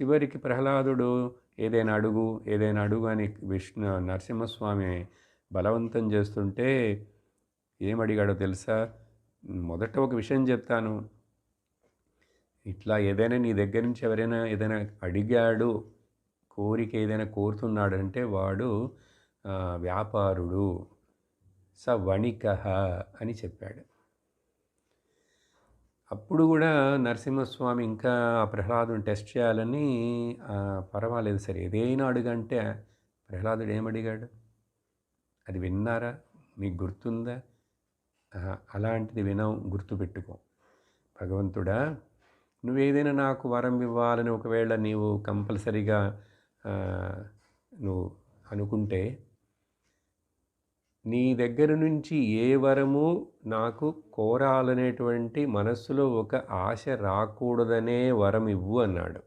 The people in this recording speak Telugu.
చివరికి ప్రహ్లాదుడు ఏదైనా అడుగు, ఏదైనా అడుగు అని నరసింహస్వామి బలవంతం చేస్తుంటే ఏమడిగాడో తెలుసా? మొదట ఒక విషయం చెప్తాను. ఇట్లా ఏదైనా నీ దగ్గర నుంచి ఎవరైనా ఏదైనా అడిగాడు, కోరిక ఏదైనా కోరుతున్నాడంటే వాడు వ్యాపారుడు, స వణికః అని చెప్పాడు. అప్పుడు కూడా నరసింహస్వామి ఇంకా ఆ ప్రహ్లాదుని టెస్ట్ చేయాలని పర్వాలేదు సరే ఏదైనా అడుగంటే ప్రహ్లాదుడు ఏమడిగాడు? అది విన్నారా? మీకు గుర్తుందా? అలాంటిది గుర్తుపెట్టుకో. భగవంతుడా, నువ్వేదైనా నాకు వరం ఇవ్వాలని ఒకవేళ నీవు కంపల్సరీగా నువ్వు అనుకుంటే నీ దగ్గర నుంచి ఏ వరము నాకు కోరాలనేటువంటి మనస్సులో ఒక ఆశ రాకూడదనే వరం ఇవ్వు అన్నాడు.